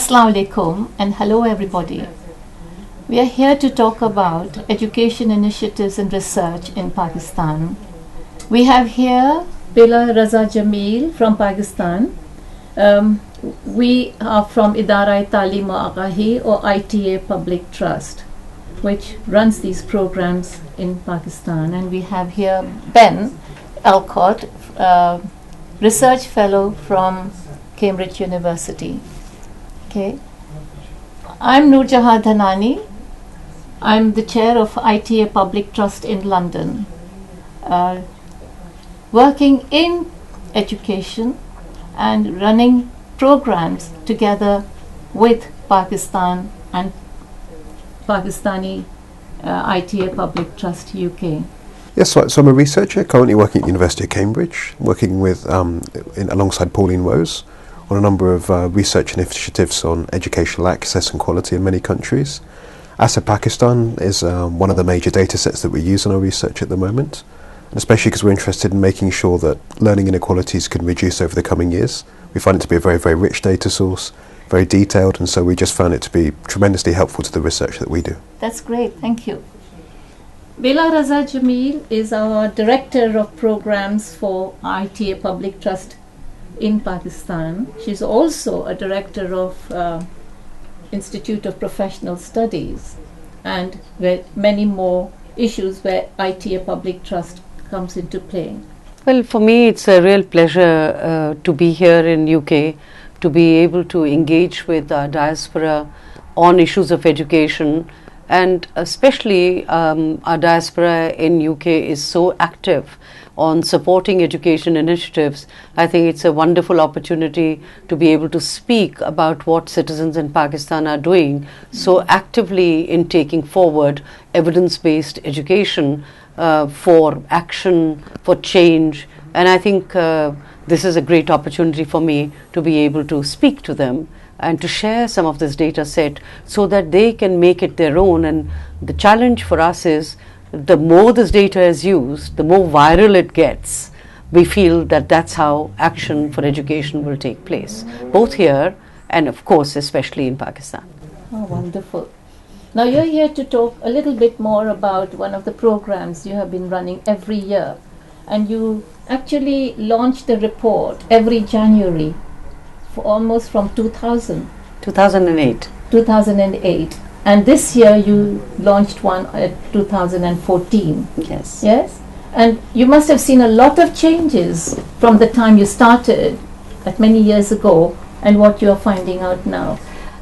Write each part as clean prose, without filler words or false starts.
Assalamu alaikum and hello everybody. We are here to talk about education initiatives and research in Pakistan. We have here Bela Raza Jamil from Pakistan. We are from Idara-e-Talim wa Agahi or ITA Public Trust, which runs these programs in Pakistan. And we have here Ben Alcott, research fellow from Cambridge University. Okay. I'm Noor Dhanani. I'm the chair of ITA Public Trust in London, working in education and running programs together with Pakistan and Pakistani ITA Public Trust UK. Yes, so I'm a researcher currently working at the University of Cambridge, working with alongside Pauline Rose on a number of research initiatives on educational access and quality in many countries. ASA Pakistan is one of the major data sets that we use in our research at the moment, and especially because we're interested in making sure that learning inequalities can reduce over the coming years. We find it to be a very, very rich data source, very detailed, and so we just found it to be tremendously helpful to the research that we do. That's great, thank you. Bela Raza Jamil is our Director of Programs for ITA Public Trust in Pakistan. She's also a Director of Institute of Professional Studies, and many more issues where ITA Public Trust comes into play. Well, for me it's a real pleasure to be here in UK, to be able to engage with our diaspora on issues of education. And especially our diaspora in UK is so active on supporting education initiatives. I think it's a wonderful opportunity to be able to speak about what citizens in Pakistan are doing so actively in taking forward evidence-based education for action, for change. And I think this is a great opportunity for me to be able to speak to them and to share some of this data set so that they can make it their own. And the challenge for us is the more this data is used, the more viral it gets. We feel that that's how action for education will take place, both here and of course especially in Pakistan. Oh, wonderful. Now you're here to talk a little bit more about one of the programs you have been running every year, and you actually launched the report every January almost from 2008, and this year you launched one at 2014. Yes, and you must have seen a lot of changes from the time you started at many years ago and what you are finding out now.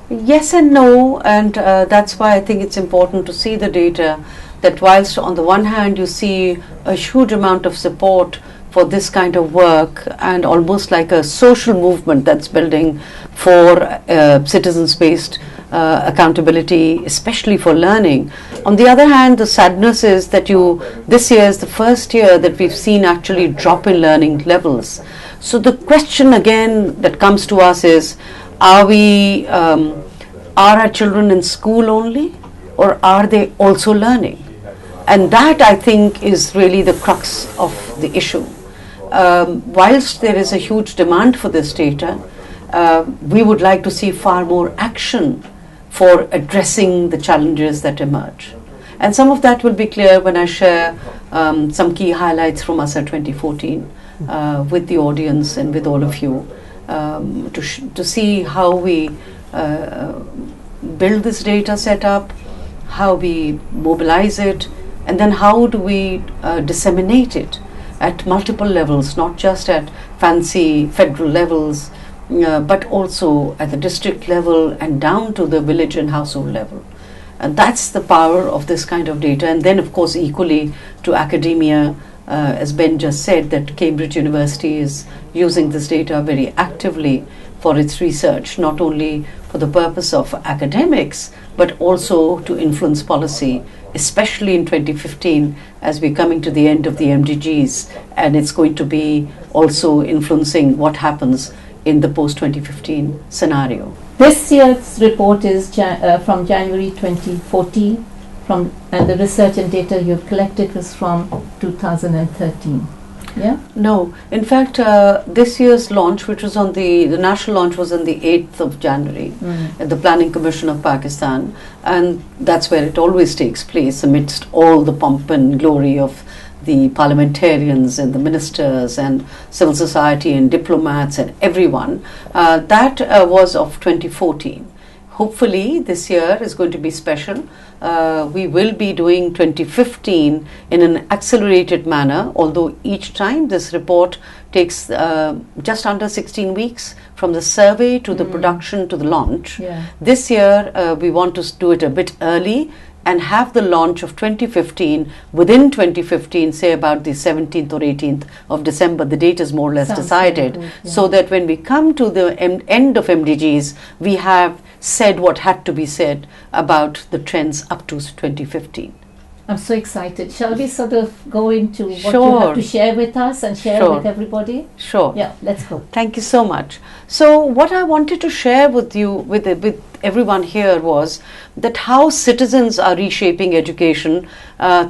Yes and no, and that's why I think it's important to see the data, that whilst on the one hand you see a huge amount of support for this kind of work and almost like a social movement that's building for citizens-based accountability, especially for learning. On the other hand, the sadness is that this year is the first year that we've seen actually drop in learning levels. So the question again that comes to us is, are our children in school only, or are they also learning? And that, I think, is really the crux of the issue. Whilst there is a huge demand for this data, we would like to see far more action for addressing the challenges that emerge. And some of that will be clear when I share some key highlights from ASA 2014 with the audience and with all of you to see how we build this data set up, how we mobilize it, and then how do we disseminate it at multiple levels, not just at fancy federal levels, but also at the district level and down to the village and household level. And that's the power of this kind of data. And then, of course, equally to academia, as Ben just said, that Cambridge University is using this data very actively for its research, not only for the purpose of academics, but also to influence policy, especially in 2015 as we're coming to the end of the MDGs, and it's going to be also influencing what happens in the post-2015 scenario. This year's report is from January 2014, and the research and data you've collected was from 2013. Yeah. No, in fact, this year's launch, which was on the national launch was on the 8th of January at the Planning Commission of Pakistan, and that's where it always takes place amidst all the pomp and glory of the parliamentarians and the ministers and civil society and diplomats and everyone. That was of 2014. Hopefully, this year is going to be special. We will be doing 2015 in an accelerated manner, although each time this report takes just under 16 weeks from the survey to the production to the launch. Yeah. This year, we want to do it a bit early and have the launch of 2015 within 2015, say about the 17th or 18th of December. The date is more or less Sounds decided, very good, yeah. so that when we come to the end of MDGs, we have said what had to be said about the trends up to 2015. I'm so excited. Shall we sort of go into what you Sure. have to share with us and share Sure. with everybody? Sure. Yeah, let's go. Thank you so much. So what I wanted to share with you, with everyone here, was that how citizens are reshaping education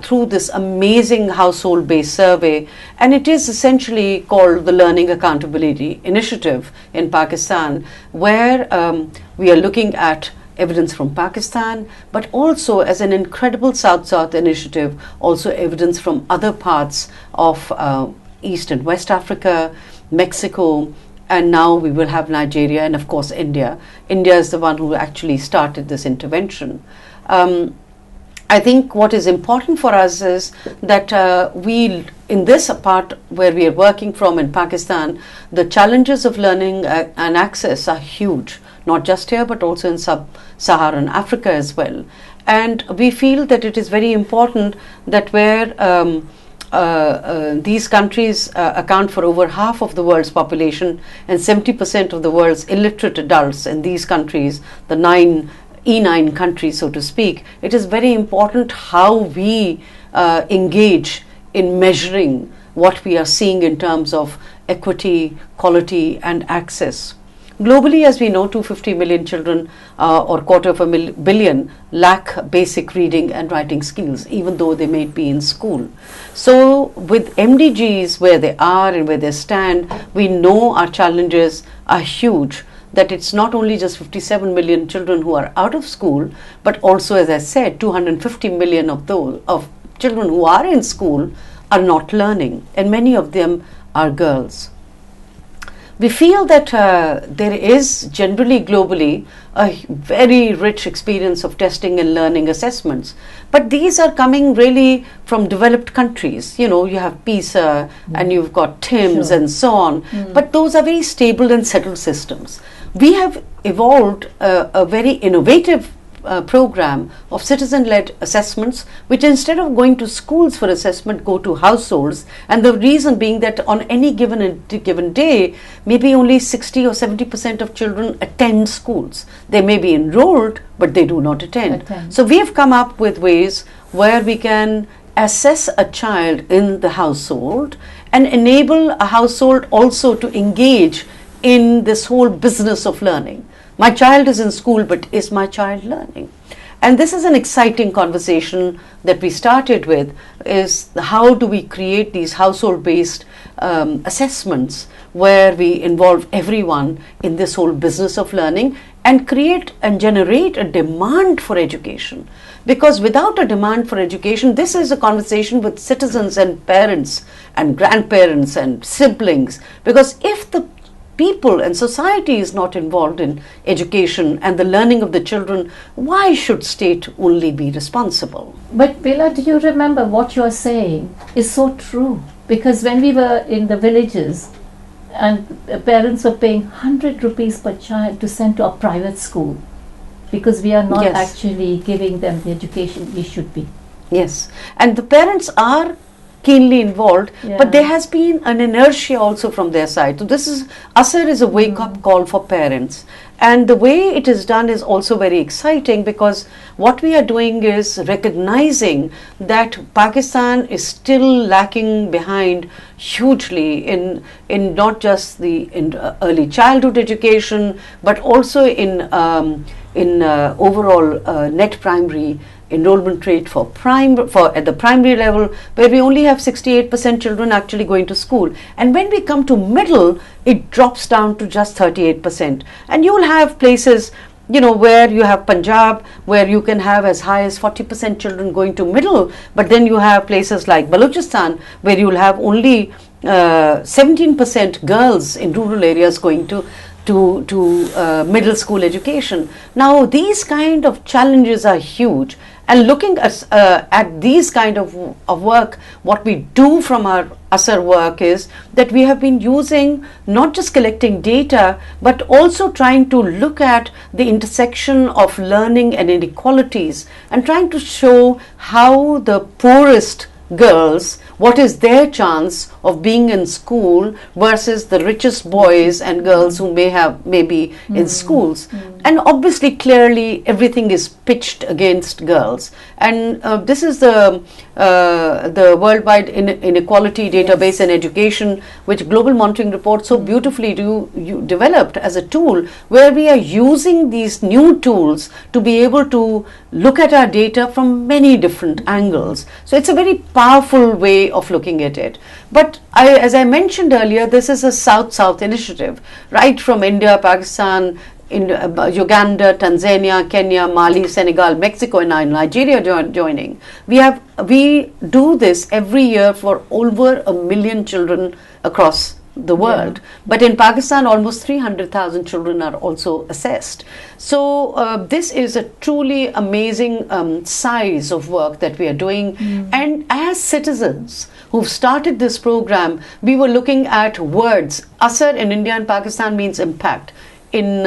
through this amazing household-based survey, and it is essentially called the Learning Accountability Initiative in Pakistan, where we are looking at evidence from Pakistan, but also as an incredible South-South initiative, also evidence from other parts of East and West Africa, Mexico, and now we will have Nigeria and of course India. India is the one who actually started this intervention. I think what is important for us is that we, in this part where we are working from in Pakistan, the challenges of learning and access are huge, not just here but also in sub-Saharan Africa as well. And we feel that it is very important that where these countries account for over half of the world's population and 70% of the world's illiterate adults in these countries, the E9 countries, so to speak, it is very important how we engage in measuring what we are seeing in terms of equity, quality, and access. Globally, as we know, 250 million children or quarter of a billion lack basic reading and writing skills, even though they may be in school. So with MDGs where they are and where they stand, we know our challenges are huge, that it's not only just 57 million children who are out of school, but also, as I said, 250 million of those of children who are in school are not learning, and many of them are girls. We feel that there is generally globally a very rich experience of testing and learning assessments, but these are coming really from developed countries. You know, you have PISA and you've got TIMSS and so on, but those are very stable and settled systems. We have evolved a very innovative program of citizen-led assessments, which instead of going to schools for assessment, go to households, and the reason being that on any given day, maybe only 60 or 70% of children attend schools. They may be enrolled, but they do not attend. So we have come up with ways where we can assess a child in the household and enable a household also to engage in this whole business of learning. My child is in school, but is my child learning? And this is an exciting conversation that we started with, is how do we create these household-based assessments where we involve everyone in this whole business of learning and create and generate a demand for education. Because without a demand for education, this is a conversation with citizens and parents and grandparents and siblings. Because if the people and society is not involved in education and the learning of the children, why should state only be responsible? But Bela, do you remember what you are saying is so true? Because when we were in the villages and parents were paying 100 rupees per child to send to a private school because we are not actually giving them the education we should be. Yes, and the parents are keenly involved, but there has been an inertia also from their side. So this is, ASER is a wake-up call for parents, and the way it is done is also very exciting, because what we are doing is recognizing that Pakistan is still lacking behind hugely in not just the early childhood education, but also in overall net primary enrollment rate for at the primary level, where we only have 68% children actually going to school. And when we come to middle, it drops down to just 38%. And you will have places, where you have Punjab, where you can have as high as 40% children going to middle, but then you have places like Balochistan, where you will have only 17% girls in rural areas going to middle school education. Now, these kind of challenges are huge. And looking at these kind of work, what we do from our ASAR work is that we have been using not just collecting data, but also trying to look at the intersection of learning and inequalities, and trying to show how the poorest girls, what is their chance of being in school versus the richest boys and girls who may be in schools. And obviously, clearly, everything is pitched against girls. And this is the Worldwide Inequality Database in Education, which Global Monitoring Report so beautifully developed as a tool, where we are using these new tools to be able to look at our data from many different angles. So it's a very powerful way of looking at it. But as I mentioned earlier, this is a South-South initiative, right from India, Pakistan, in Uganda, Tanzania, Kenya, Mali, Senegal, Mexico, and now Nigeria joining. We do this every year for over 1 million children across the world. But in Pakistan, almost 300,000 children are also assessed. So this is a truly amazing size of work that we are doing. And as citizens who've started this program, we were looking at words. ASAR in India and Pakistan means impact. In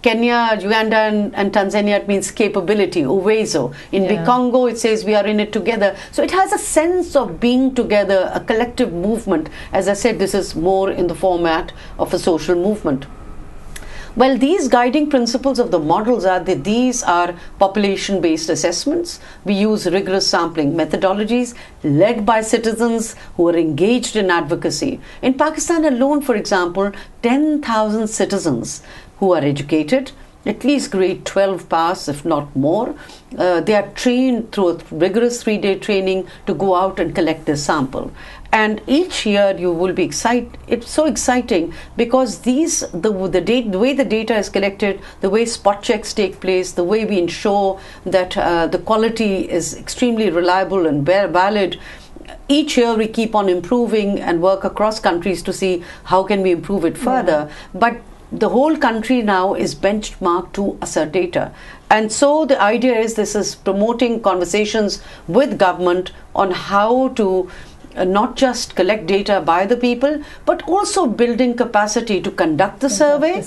Kenya, Uganda, and Tanzania, it means capability, uwezo. In the Congo, it says we are in it together. So it has a sense of being together, a collective movement. As I said, this is more in the format of a social movement. Well, these guiding principles of the models are that these are population-based assessments. We use rigorous sampling methodologies led by citizens who are engaged in advocacy. In Pakistan alone, for example, 10,000 citizens who are educated, at least grade 12 pass, if not more. They are trained through a rigorous 3-day training to go out and collect their sample. And each year you will be excited. It's so exciting because the way the data is collected, the way spot checks take place, the way we ensure that the quality is extremely reliable and valid. Each year we keep on improving and work across countries to see how can we improve it further. But the whole country now is benchmarked to ASAR data. And so the idea is this is promoting conversations with government on how to not just collect data by the people, but also building capacity to conduct the survey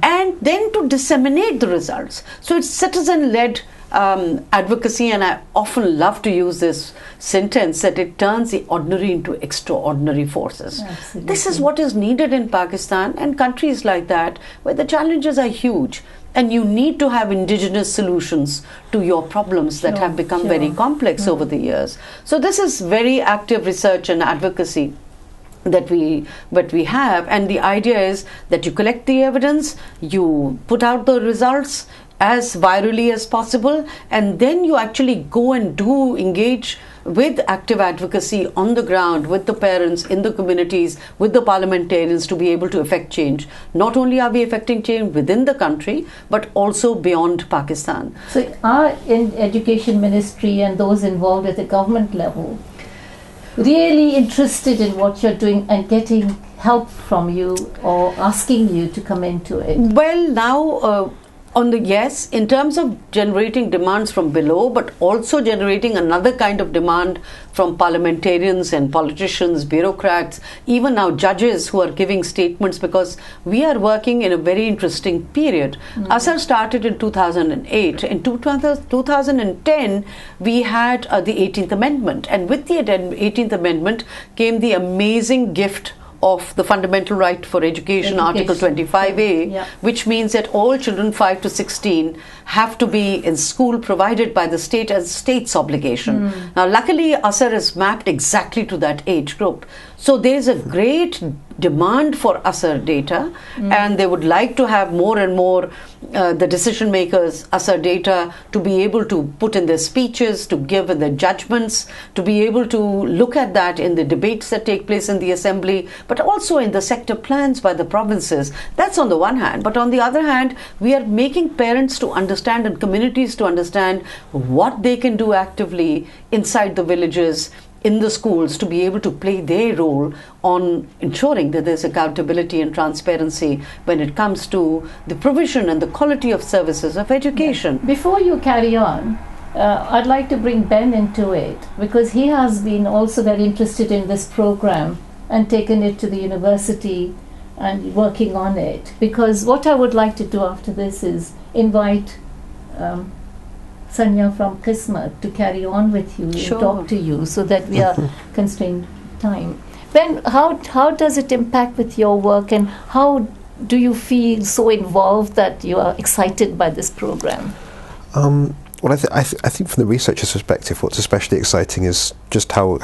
and then to disseminate the results. So it's citizen-led advocacy, and I often love to use this sentence that it turns the ordinary into extraordinary forces. Absolutely. This is what is needed in Pakistan and countries like that, where the challenges are huge. And you need to have indigenous solutions to your problems that have become very complex over the years. So this is very active research and advocacy that we have, and the idea is that you collect the evidence, you put out the results as virally as possible, and then you actually go and engage with active advocacy on the ground, with the parents, in the communities, with the parliamentarians to be able to affect change. Not only are we affecting change within the country, but also beyond Pakistan. So are in education ministry and those involved at the government level really interested in what you're doing and getting help from you or asking you to come into it? Well, now yes, in terms of generating demands from below, but also generating another kind of demand from parliamentarians and politicians, bureaucrats, even now judges who are giving statements, because we are working in a very interesting period. ASAR started in 2008. In 2010, we had the 18th Amendment, and with the 18th Amendment came the amazing gift of the Fundamental Right for Education, Article 25A, which means that all children 5 to 16 have to be in school provided by the state as state's obligation. Now, luckily, ASAR is mapped exactly to that age group. So there is a great demand for Asar data, and they would like to have more and more the decision makers Asar data to be able to put in their speeches, to give in their judgments, to be able to look at that in the debates that take place in the assembly, but also in the sector plans by the provinces. That's on the one hand. But on the other hand, we are making parents to understand and communities to understand what they can do actively inside the villages, in the schools, to be able to play their role on ensuring that there's accountability and transparency when it comes to the provision and the quality of services of education. Before you carry on, I'd like to bring Ben into it, because he has been also very interested in this program and taken it to the university and working on it. Because what I would like to do after this is invite Sanya from Kismet to carry on with you Sure. and talk to you, so that we are constrained time. Ben, how does it impact with your work, and how do you feel so involved that you are excited by this program? Well, I think from the researcher's perspective, what's especially exciting is just how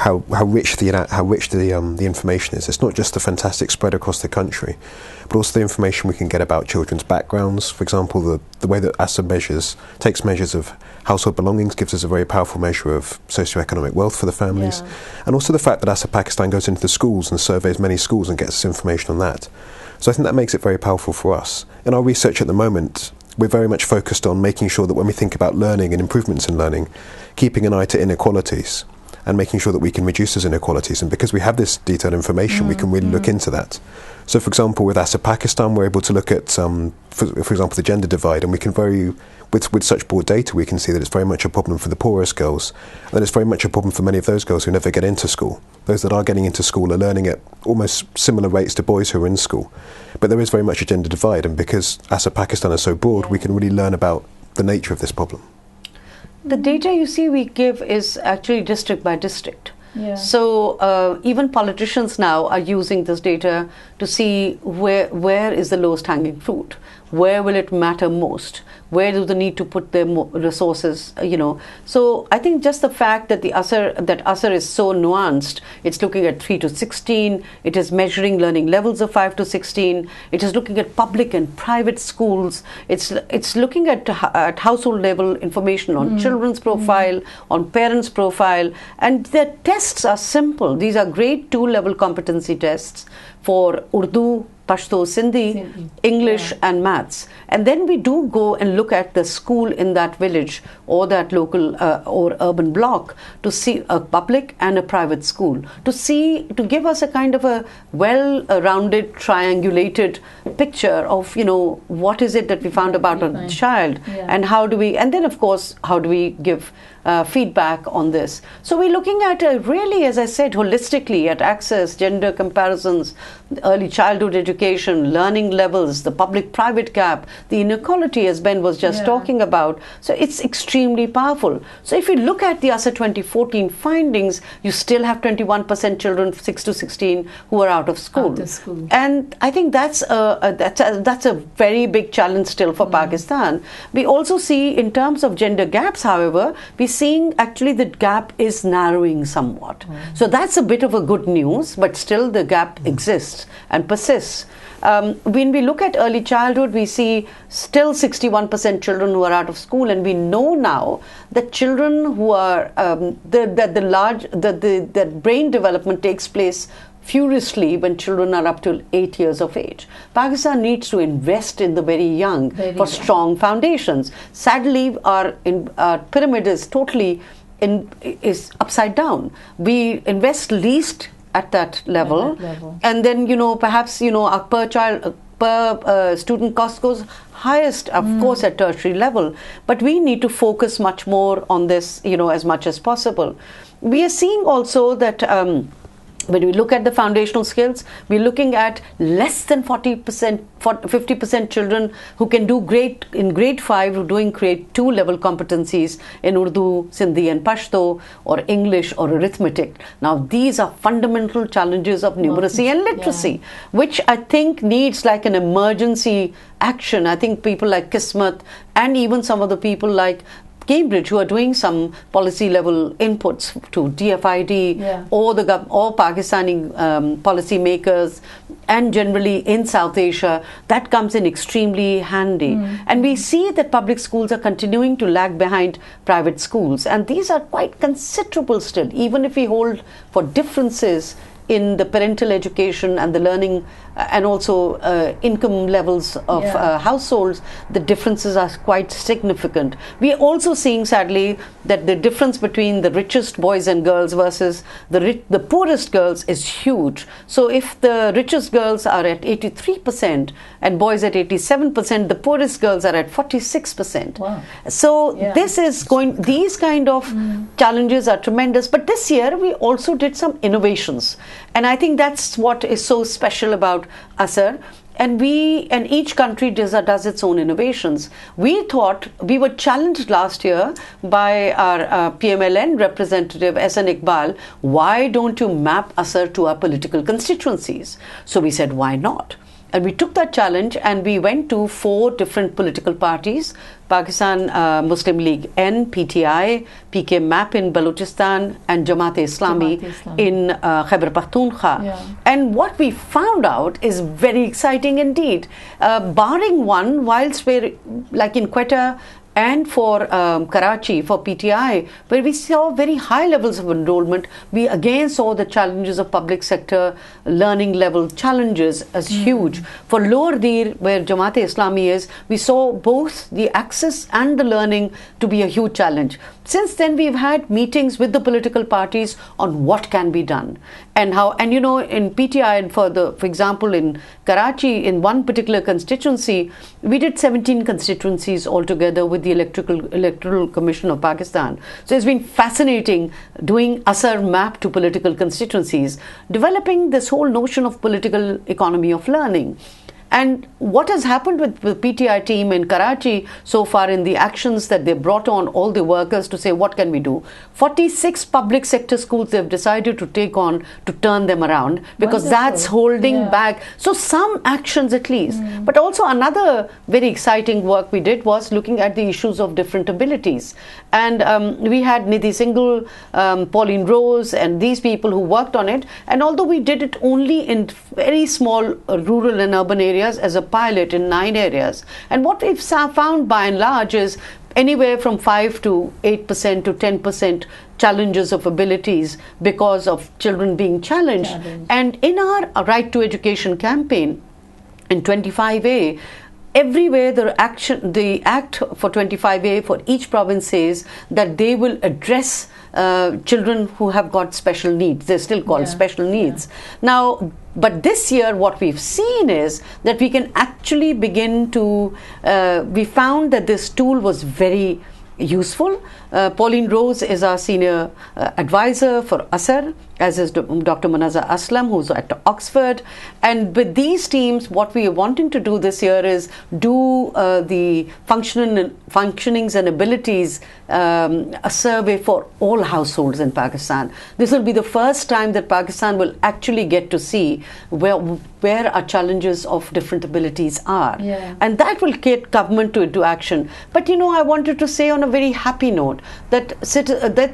rich the information is. It's not just the fantastic spread across the country, but also the information we can get about children's backgrounds. For example, the way that ASA takes measures of household belongings gives us a very powerful measure of socioeconomic wealth for the families, and also the fact that ASA Pakistan goes into the schools and surveys many schools and gets us information on that. So I think that makes it very powerful for us. In our research at the moment, we're very much focused on making sure that when we think about learning and improvements in learning, keeping an eye to inequalities and making sure that we can reduce those inequalities. And because we have this detailed information, we can really look into that. So, for example, with ASA Pakistan, we're able to look at, for example, the gender divide, and we can with such broad data, we can see that it's very much a problem for the poorest girls, and that it's very much a problem for many of those girls who never get into school. Those that are getting into school are learning at almost similar rates to boys who are in school. But there is very much a gender divide, and because ASA Pakistan is so broad, we can really learn about the nature of this problem. The data you see we give is actually district by district. Yeah. So even politicians now are using this data to see where is the lowest hanging fruit, where will it matter most, where do they need to put their resources, So I think just the fact that ASR is so nuanced, it's looking at 3 to 16, it is measuring learning levels of 5 to 16, it is looking at public and private schools, it's looking at household level information on children's profile, on parents' profile, and the tests are simple. These are grade 2 level competency tests for Urdu, Pashto, Sindhi, English and maths. And then we do go and look at the school in that village or that local or urban block to see a public and a private school, to give us a kind of a well-rounded, triangulated picture of, what is it that we found about a child, and and then of course, how do we give feedback on this. So we're looking at really, as I said, holistically at access, gender comparisons, early childhood education, learning levels, the public-private gap, the inequality as Ben was just talking about. So it's extremely powerful. So if you look at the ASA 2014 findings, you still have 21% children 6 to 16 who are out of school. And I think that's a very big challenge still for Pakistan. We also see in terms of gender gaps, however, we're seeing actually the gap is narrowing somewhat. So that's a bit of a good news, but still the gap exists and persists. When we look at early childhood, we see still 61% children who are out of school, and we know now that children who are that brain development takes place furiously when children are up to 8 years of age. Pakistan needs to invest in the very young for strong foundations. Sadly, our pyramid is totally is upside down. We invest least at that level, and then perhaps our per student cost goes highest, of course, at tertiary level. But we need to focus much more on this, as much as possible. We are seeing also that when we look at the foundational skills, we're looking at less than 50% children who can do in grade 5, who are doing grade 2 level competencies in Urdu, Sindhi and Pashto, or English or arithmetic. Now these are fundamental challenges of numeracy and literacy, which I think needs like an emergency action. I think people like Kismet and even some of the people like Cambridge who are doing some policy level inputs to DFID or or Pakistani policy makers, and generally in South Asia, that comes in extremely handy. And we see that public schools are continuing to lag behind private schools, and these are quite considerable still, even if we hold for differences in the parental education and the learning and also income levels of households. The differences are quite significant. We are also seeing, sadly, that the difference between the richest boys and girls versus the poorest girls is huge. So if the richest girls are at 83% and boys at 87%, the poorest girls are at 46%. Wow. So this is these kind of challenges are tremendous. But this year we also did some innovations, and I think that's what is so special about ASR. And each country does its own innovations. We thought, we were challenged last year by our PMLN representative SN Iqbal, why don't you map ASR to our political constituencies? So we said, why not? And we took that challenge and we went to 4 different political parties: Pakistan Muslim League N, PTI, PK MAP in Balochistan, and Jamaat-e-Islami in Khyber Pakhtunkhwa. And what we found out is very exciting indeed. Barring one, whilst we're like in Quetta and for Karachi, for PTI, where we saw very high levels of enrollment, we again saw the challenges of public sector learning level challenges as huge. For Lower Dir, where Jamaat-e-Islami is, we saw both the access and the learning to be a huge challenge. Since then, we've had meetings with the political parties on what can be done and how. And you know, in PTI and for example, in Karachi, in one particular constituency, we did 17 constituencies altogether with the Electoral Commission of Pakistan. So it's been fascinating doing ASR map to political constituencies, developing this whole notion of political economy of learning. And what has happened with the PTI team in Karachi so far in the actions that they brought on all the workers to say, what can we do? 46 public sector schools they've decided to take on to turn them around, because that's holding back. So some actions at least. But also another very exciting work we did was looking at the issues of different abilities. And we had Nidhi Singhal, Pauline Rose, and these people who worked on it. And although we did it only in very small rural and urban areas, as a pilot in 9 areas. And what we've found by and large is anywhere from 5 to 8% to 10% challenges of abilities because of children being challenged. And in our Right to Education campaign in 25A, everywhere the act for 25A for each province says that they will address children who have got special needs. They're still called special needs. Now, but this year what we've seen is that we can actually begin to, we found that this tool was very useful. Pauline Rose is our senior advisor for ASR, as is Dr. Munazza Aslam, who's at Oxford. And with these teams, what we are wanting to do this year is do the functionings and abilities, a survey for all households in Pakistan. This will be the first time that Pakistan will actually get to see where our challenges of different abilities are. And that will get government into action. But you know, I wanted to say on a very happy note that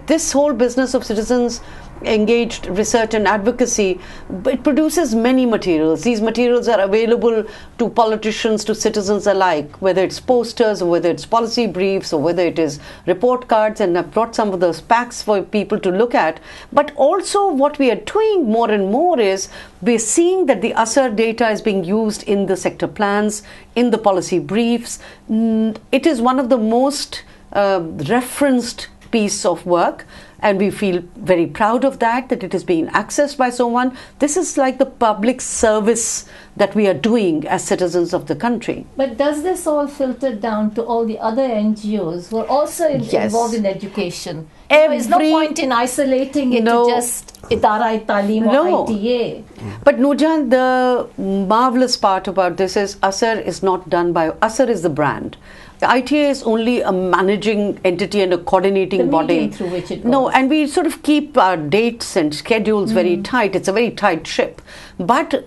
this whole business of citizens engaged research and advocacy, it produces many materials. These materials are available to politicians, to citizens alike, whether it's posters or whether it's policy briefs or whether it is report cards, and I've brought some of those packs for people to look at. But also what we are doing more and more is we're seeing that the ASR data is being used in the sector plans, in the policy briefs. It is one of the most referenced piece of work, and we feel very proud of that it is being accessed by someone. This is like the public service that we are doing as citizens of the country. But does this all filter down to all the other NGOs who are also involved in education? There's no point in isolating it to just Idara-e-Taaleem or ITA. But Noorjahan, the marvelous part about this is ASR is not done by, ASR is the brand. The ITA is only a managing entity and a coordinating body. Through which it goes. No, and we sort of keep our dates and schedules very tight. It's a very tight ship. But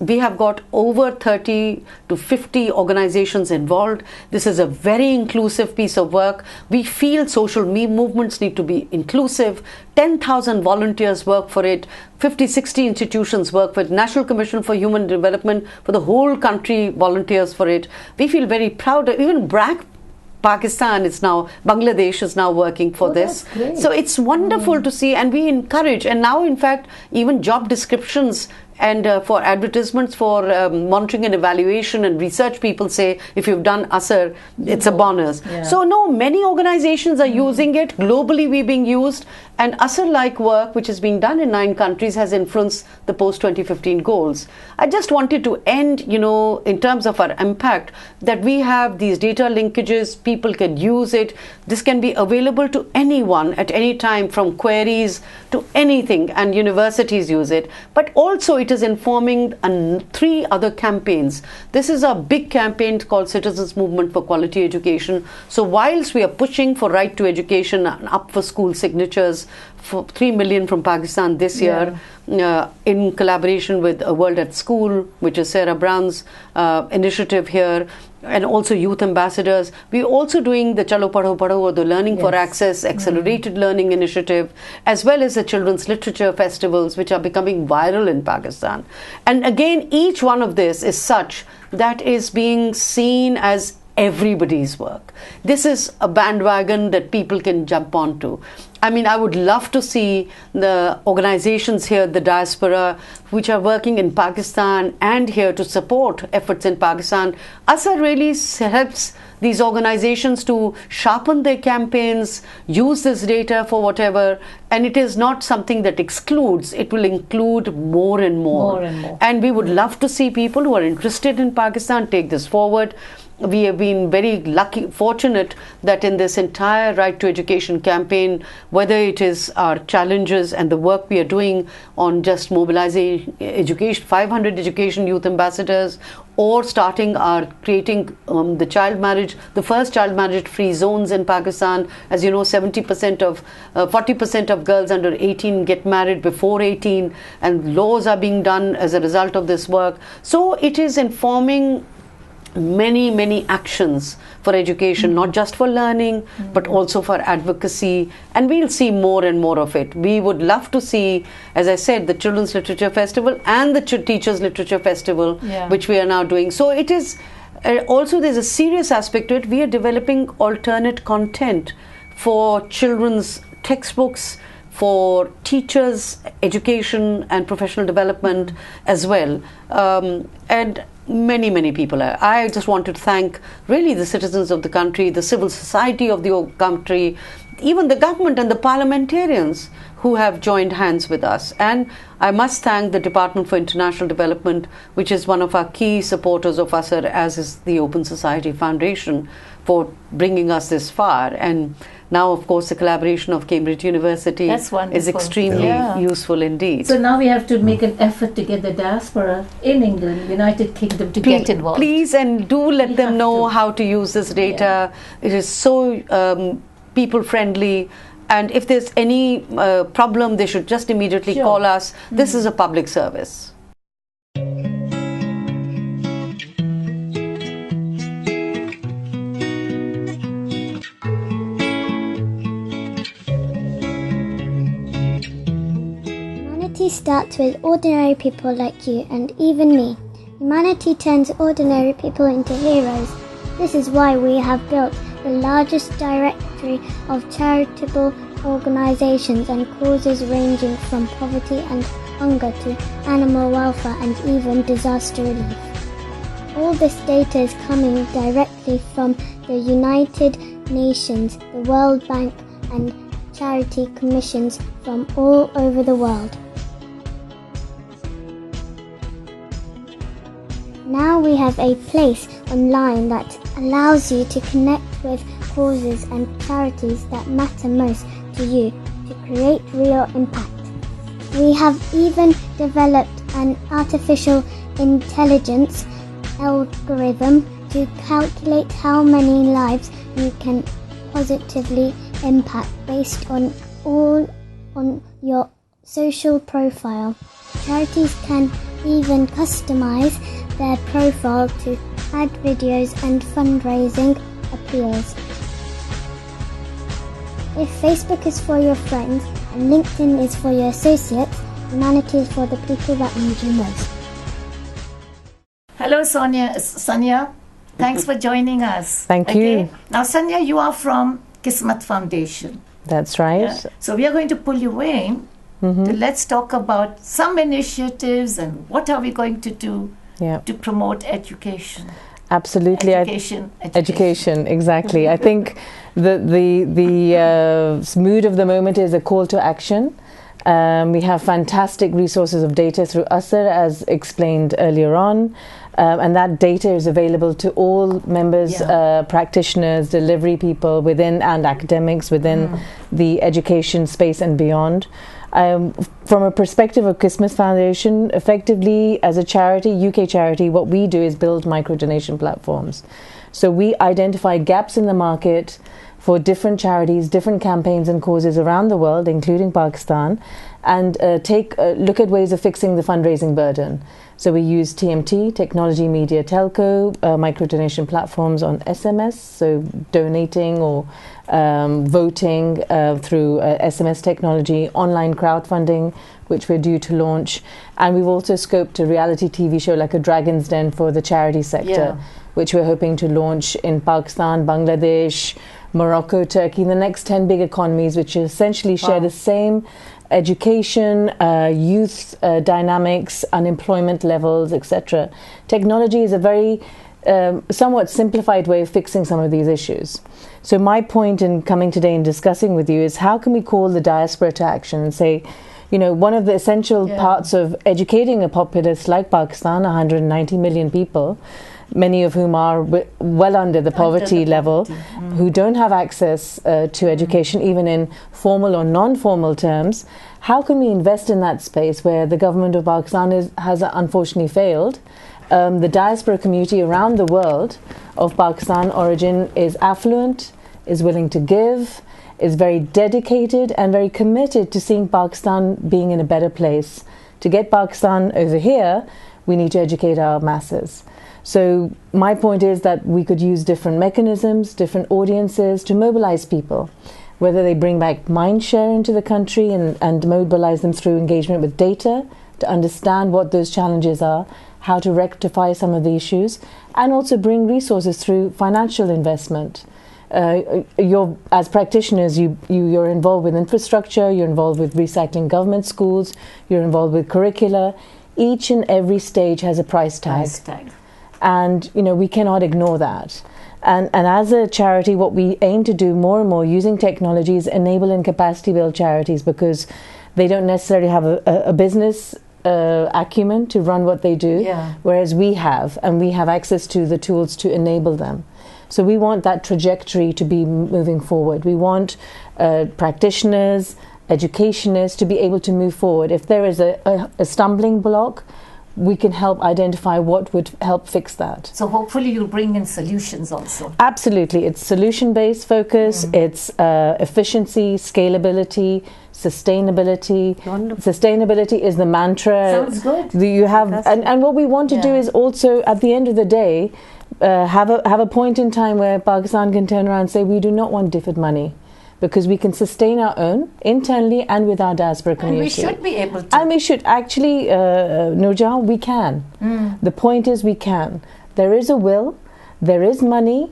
we have got over 30 to 50 organizations involved. This is a very inclusive piece of work. We feel social movements need to be inclusive. 10,000 volunteers work for it. 50, 60 institutions work with National Commission for Human Development for the whole country volunteers for it. We feel very proud. Even Pakistan is now, Bangladesh is now working for this. So it's wonderful to see, and we encourage. And now, in fact, even job descriptions and for advertisements for monitoring and evaluation and research, people say if you've done ASR, it's a bonus. So no, many organizations are using it. Globally, we're being used. And ASR-like work, which is being done in 9 countries, has influenced the post-2015 goals. I just wanted to end, in terms of our impact, that we have these data linkages, people can use it. This can be available to anyone at any time, from queries to anything, and universities use it. But also it is informing 3 other campaigns. This is a big campaign called Citizens Movement for Quality Education. So whilst we are pushing for right to education and up for school signatures, for 3 million from Pakistan this year, in collaboration with A World at School, which is Sarah Brown's initiative here, and also youth ambassadors. We're also doing the Chalo Padho Padho, or the Learning for Access Accelerated Learning Initiative, as well as the Children's Literature Festivals, which are becoming viral in Pakistan. And again, each one of this is such that is being seen as everybody's work. This is a bandwagon that people can jump onto. I mean, I would love to see the organizations here, the diaspora, which are working in Pakistan and here to support efforts in Pakistan. ASR really helps these organizations to sharpen their campaigns, use this data for whatever, and it is not something that excludes. It will include more and more. And we would love to see people who are interested in Pakistan take this forward. We have been very fortunate that in this entire Right to Education campaign, whether it is our challenges and the work we are doing on just mobilizing education, 500 education youth ambassadors, or creating the first child marriage free zones in Pakistan. As you know, 40% of girls under 18 get married before 18, and laws are being done as a result of this work. So it is informing many actions for education, not just for learning, but also for advocacy, and we'll see more and more of it. We would love to see, as I said, the Children's Literature Festival and the Teachers Literature Festival, which we are now doing. So it is also, there's a serious aspect to it. We are developing alternate content for children's textbooks, for teachers, education and professional development as well. And many people. I just want to thank really the citizens of the country, the civil society of the country, even the government and the parliamentarians who have joined hands with us. And I must thank the Department for International Development, which is one of our key supporters of ASR, as is the Open Society Foundation, for bringing us this far. And now, of course, the collaboration of Cambridge University is extremely useful indeed. So now we have to make an effort to get the diaspora in England, United Kingdom, to get involved. Please, and do let them know how to use this data. It is so people-friendly. And if there's any problem, they should just immediately call us. This is a public service. Humanity starts with ordinary people like you and even me. Humanity turns ordinary people into heroes. This is why we have built the largest directory of charitable organizations and causes ranging from poverty and hunger to animal welfare and even disaster relief. All this data is coming directly from the United Nations, the World Bank and charity commissions from all over the world. Now we have a place online that allows you to connect with causes and charities that matter most to you to create real impact. We have even developed an artificial intelligence algorithm to calculate how many lives you can positively impact based on your social profile. Charities can even customize their profile to add videos and fundraising appeals. If Facebook is for your friends and LinkedIn is for your associates, Humanity is for the people that need you most. Hello, Sonia. Thanks for joining us. Thank you. Now, Sonia, you are from Kismet Foundation. That's right. Yeah? So we are going to pull you in. Let's talk about some initiatives and what are we going to do to promote education. Absolutely. Education, exactly. I think the mood of the moment is a call to action. We have fantastic resources of data through USR, as explained earlier on, and that data is available to all members, practitioners, delivery people within and academics within the education space and beyond. From a perspective of Kismet Foundation, effectively as a charity, UK charity, what we do is build micro-donation platforms. So we identify gaps in the market for different charities, different campaigns and causes around the world, including Pakistan, and look at ways of fixing the fundraising burden. So we use TMT, Technology, Media, Telco, micro-donation platforms on SMS, so donating or voting through SMS technology, online crowdfunding, which we're due to launch. And we've also scoped a reality TV show like a Dragon's Den for the charity sector, which we're hoping to launch in Pakistan, Bangladesh, Morocco, Turkey, the next 10 big economies, which essentially share the same education, youth dynamics, unemployment levels, etc. Technology is a very somewhat simplified way of fixing some of these issues. So my point in coming today and discussing with you is how can we call the diaspora to action and say, one of the essential parts of educating a populace like Pakistan, 190 million people, many of whom are well under the poverty level, who don't have access to education, even in formal or non-formal terms. How can we invest in that space where the government of Pakistan has unfortunately failed? The diaspora community around the world of Pakistan origin is affluent, is willing to give, is very dedicated and very committed to seeing Pakistan being in a better place. To get Pakistan over here, we need to educate our masses. So my point is that we could use different mechanisms, different audiences to mobilize people, whether they bring back mind share into the country and mobilize them through engagement with data to understand what those challenges are, how to rectify some of the issues, and also bring resources through financial investment. As practitioners, you're involved with infrastructure, you're involved with recycling government schools, you're involved with curricula. Each and every stage has a price tag. And we cannot ignore that. And as a charity, what we aim to do more and more using technology is enable and capacity build charities, because they don't necessarily have a business acumen to run what they do, whereas we have access to the tools to enable them. So we want that trajectory to be moving forward. We want practitioners, educationists to be able to move forward. If there is a stumbling block, we can help identify what would help fix that. So hopefully you'll bring in solutions also. Absolutely. It's solution-based focus, it's efficiency, scalability, sustainability. Wonderful. Sustainability is the mantra. Sounds good. You have, and what we want to do is also, at the end of the day, have a point in time where Pakistan can turn around and say, we do not want DFID money, because we can sustain our own internally and with our diaspora community. And we should be able to. And we should actually, Noor, we can. The point is we can. There is a will, there is money.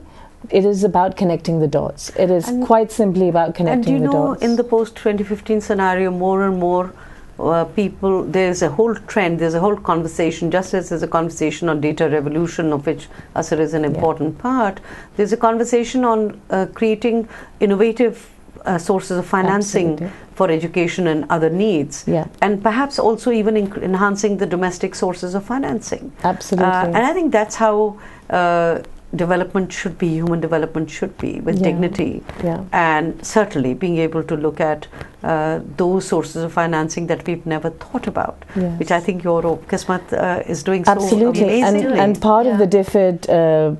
It is about connecting the dots. It is quite simply about connecting the dots. In the post-2015 scenario, more and more people, there's a whole trend, there's a whole conversation, just as there's a conversation on data revolution, of which USR is an important part, there's a conversation on creating innovative sources of financing for education and other needs, and perhaps also even enhancing the domestic sources of financing. Absolutely. And I think that's how development should be, human development should be, with dignity, and certainly being able to look at those sources of financing that we've never thought about, Yes. which I think your Kismet is doing so Absolutely. amazingly. And part of the DFID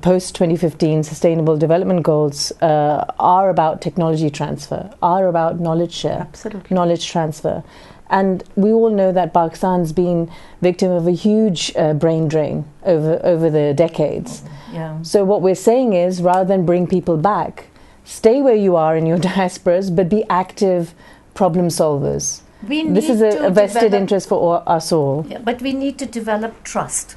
post-2015 Sustainable Development Goals are about technology transfer, are about knowledge share, Absolutely. knowledge transfer. And we all know that Pakistan's been victim of a huge brain drain over the decades. Yeah. So what we're saying is, rather than bring people back, stay where you are in your diasporas, but be active problem solvers. This is a vested interest for us all. Yeah, but we need to develop trust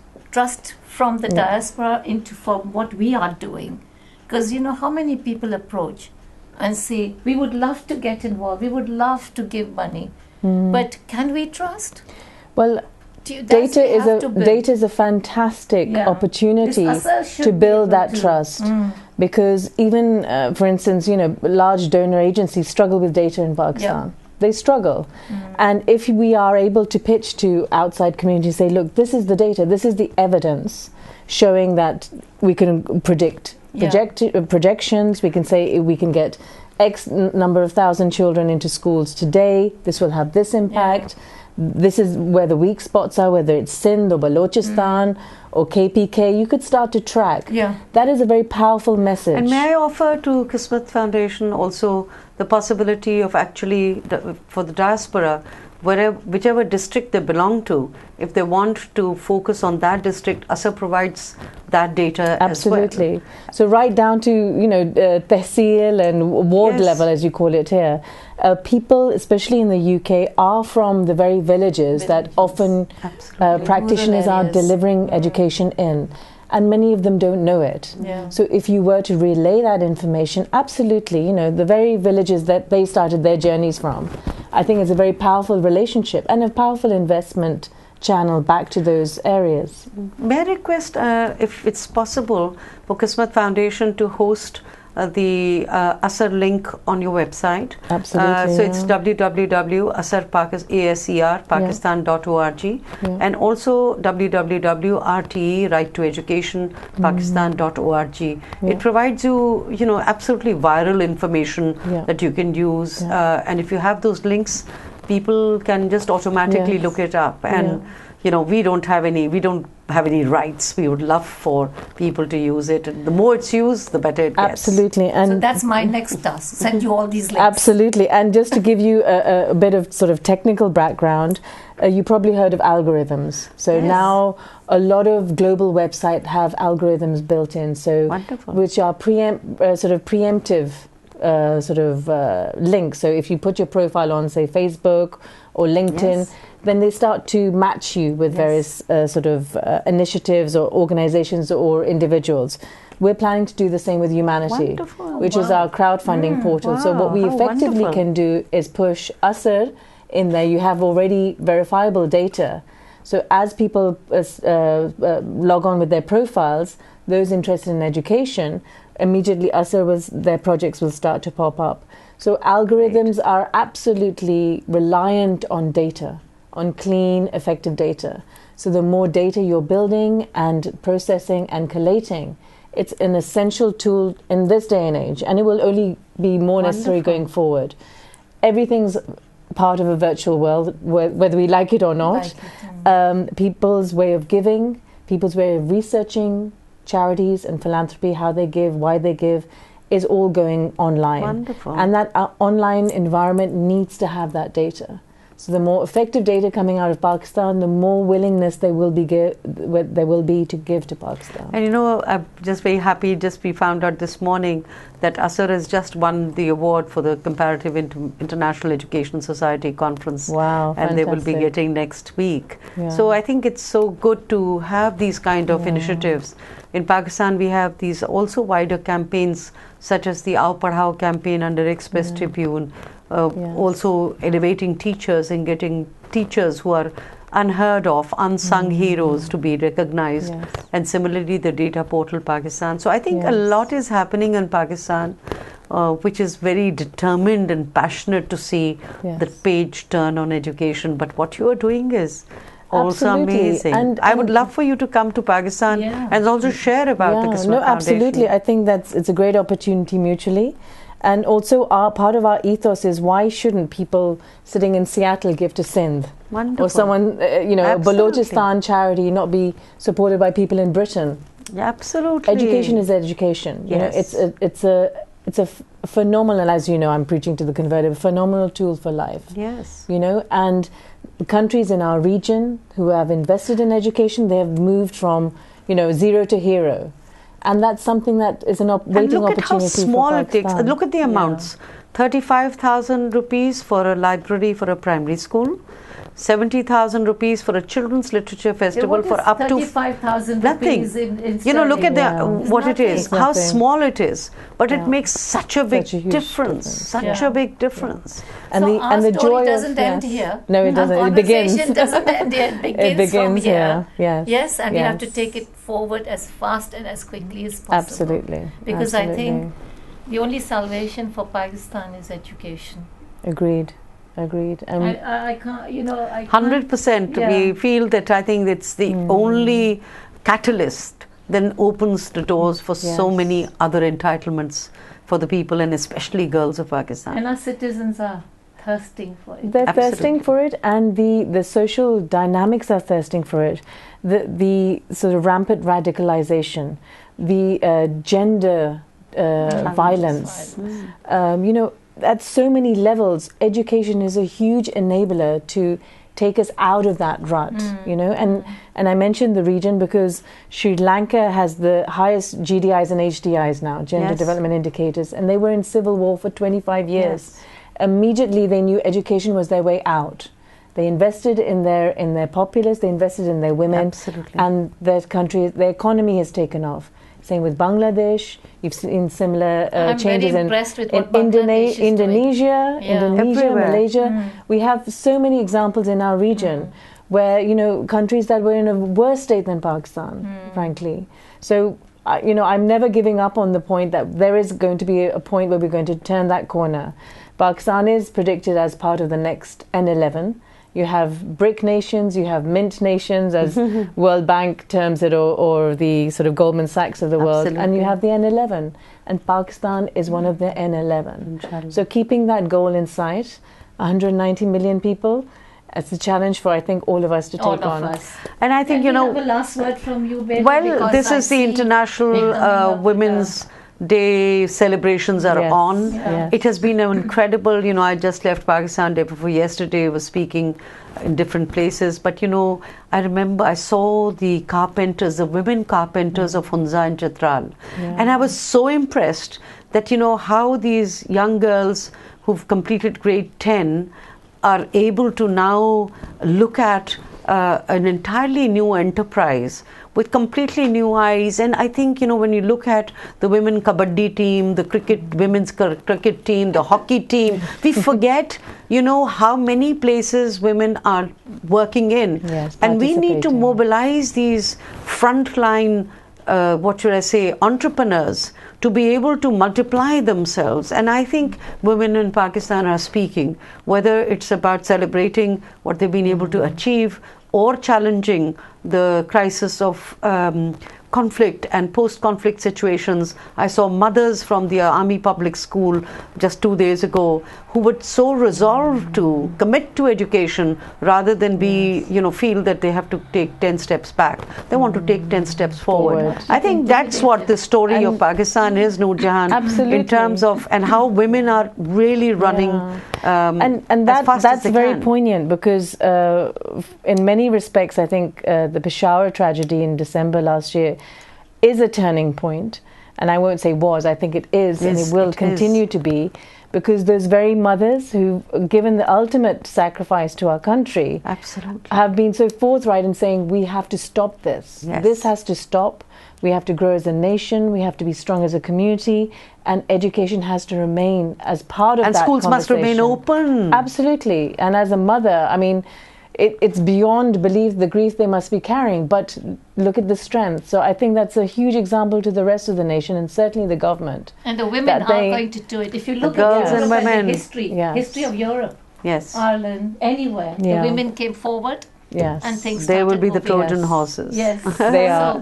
from the diaspora into from what we are doing, because how many people approach and say, we would love to get involved, we would love to give money, but can we trust? Well, data is a fantastic opportunity to build that trust, because even for instance, large donor agencies struggle with data in Pakistan. Yeah. They struggle. And if we are able to pitch to outside communities, say, look, this is the data, this is the evidence showing that we can predict projections, we can say we can get X number of thousand children into schools today, this will have this impact, this is where the weak spots are, whether it's Sindh or Balochistan or KPK, you could start to track. Yeah. That is a very powerful message. And may I offer to Kismet Foundation also the possibility of actually, for the diaspora, whichever district they belong to, if they want to focus on that district, ASA provides that data Absolutely. as well. So right down to, tehsil and ward Yes. level, as you call it here. People, especially in the UK, are from the very villages that often practitioners are delivering education in. And many of them don't know it. Yeah. So if you were to relay that information, absolutely, the very villages that they started their journeys from, I think it's a very powerful relationship and a powerful investment channel back to those areas. May I request, if it's possible, for Kismet Foundation to host the ASER link on your website. Absolutely. So it's www.aserpakistan.org and also www.rte.right2education.pakistan.org. It provides you, absolutely viral information that you can use. And if you have those links, people can just automatically look it up. And we don't have any rights. We would love for people to use it. And the more it's used, the better it gets. Absolutely. And so that's my next task. Send you all these links. Absolutely. And just to give you a bit of sort of technical background, you probably heard of algorithms. So now a lot of global websites have algorithms built in. So Wonderful. Which are preemptive links. So if you put your profile on, say, Facebook or LinkedIn, then they start to match you with various initiatives or organizations or individuals. We're planning to do the same with Humanity, which is our crowdfunding portal. So what we effectively can do is push ASER in there. You have already verifiable data. So as people log on with their profiles, those interested in education, immediately their projects will start to pop up. So algorithms are absolutely reliant on data, on clean, effective data. So the more data you're building and processing and collating, it's an essential tool in this day and age, and it will only be more necessary going forward. Everything's part of a virtual world, whether we like it or not. People's way of giving, people's way of researching charities and philanthropy, how they give, why they give, is all going online. Wonderful. And that online environment needs to have that data. So the more effective data coming out of Pakistan, the more willingness there will be to give to Pakistan. And I'm just very happy, we found out this morning that ASER has just won the award for the Comparative International Education Society Conference. Wow, and they will be fantastic. getting next week. So I think it's so good to have these kind of initiatives. In Pakistan, we have these also wider campaigns, such as the Aao Padhao campaign under Express Tribune, also elevating teachers and getting teachers who are unheard of, unsung heroes to be recognized. And similarly, the Data Portal Pakistan. So I think a lot is happening in Pakistan, which is very determined and passionate to see the page turn on education. But what you are doing is also amazing. And I would love for you to come to Pakistan and also share about the Kismet Foundation. Absolutely. I think it's a great opportunity mutually. And also, part of our ethos is, why shouldn't people sitting in Seattle give to Sindh? Wonderful. Or someone, a Balochistan charity not be supported by people in Britain? Absolutely. Education is education. Yes. It's a phenomenal, as you know, I'm preaching to the converted, a phenomenal tool for life. Yes. And countries in our region who have invested in education, they have moved from, zero to hero. And that's something that is waiting opportunity for Pakistan. Look at how small it takes. Look at the amounts. 35,000 rupees for a library for a primary school. 70,000 rupees for a children's literature festival for up to 35,000 nothing. rupees in Look at what it is, how small it is, but it makes such a big difference, such a big difference. And so the story joy doesn't end here. No, it doesn't. It begins. Conversation doesn't end here. It begins from here. Yes. Yes, and we have to take it forward as fast and as quickly as possible. Absolutely. Because I think the only salvation for Pakistan is education. Agreed. I can't, 100%. We feel that I think it's the only catalyst then opens the doors for so many other entitlements for the people, and especially girls of Pakistan. And our citizens are thirsting for it. They're thirsting for it, and the social dynamics are thirsting for it. The sort of rampant radicalization, the gender violence, at so many levels, education is a huge enabler to take us out of that rut, and I mentioned the region because Sri Lanka has the highest GDIs and HDIs now, gender development indicators, and they were in civil war for 25 years. Immediately they knew education was their way out. They invested in their populace, they invested in their women, and their economy has taken off. Same with Bangladesh. You've seen similar changes in Indonesia, Malaysia. We have so many examples in our region where countries that were in a worse state than Pakistan, frankly. So I'm never giving up on the point that there is going to be a point where we're going to turn that corner. Pakistan is predicted as part of the next N11. You have BRIC nations, you have mint nations, as World Bank terms it, or the sort of Goldman Sachs of the world, and you have the N11. And Pakistan is one of the N11. So keeping that goal in sight, 190 million people, it's a challenge for, I think, all of us to take on. All of us. And I think, have a last word from you, Bela, well, this is the International Women's Day celebrations are on. It has been an incredible, I just left Pakistan day before yesterday, was speaking in different places, but I remember I saw the carpenters, the women carpenters of Hunza and Chitral, and I was so impressed that how these young girls who've completed grade 10 are able to now look at an entirely new enterprise with completely new eyes. And I think, when you look at the women kabaddi team, the women's cricket team, the hockey team, we forget, how many places women are working in. And we need to mobilize these frontline, entrepreneurs to be able to multiply themselves. And I think women in Pakistan are speaking, whether it's about celebrating what they've been able to achieve or challenging the crisis of conflict and post-conflict situations. I saw mothers from the Army Public School just 2 days ago who were so resolved to commit to education rather than feel that they have to take 10 steps back. They want to take 10 steps forward. I think that's what the story of Pakistan is, Noor Jehan, in terms of and how women are really running and that's very poignant because in many respects I think the Peshawar tragedy in December last year is a turning point, and I won't say was, I think it is, and it will continue to be, because those very mothers who've given the ultimate sacrifice to our country have been so forthright in saying we have to stop this. This has to stop. We have to grow as a nation, we have to be strong as a community, and education has to remain as part of that conversation. And schools must remain open. Absolutely. And as a mother, I mean, it's beyond belief the grief they must be carrying, but look at the strength. So I think that's a huge example to the rest of the nation and certainly the government. And the women are going to do it. If you look at the history of Europe, Ireland, anywhere, the women came forward Yes. and things They will started be the moving. Trojan Yes. horses. Yes, They are.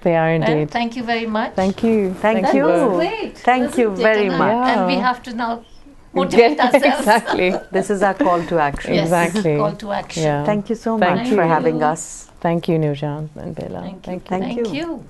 They are Well, indeed. thank you very much. Thank you. Thank That you. was great. Thank you wasn't it? very And, much. And we Yeah. have to now motivate ourselves. Exactly. This is our call to action. Yes, Exactly. call to action. Yeah. Thank you so Thank much you. for having us. Thank you, Nurjan and Bella. Thank you. Thank you. Thank you.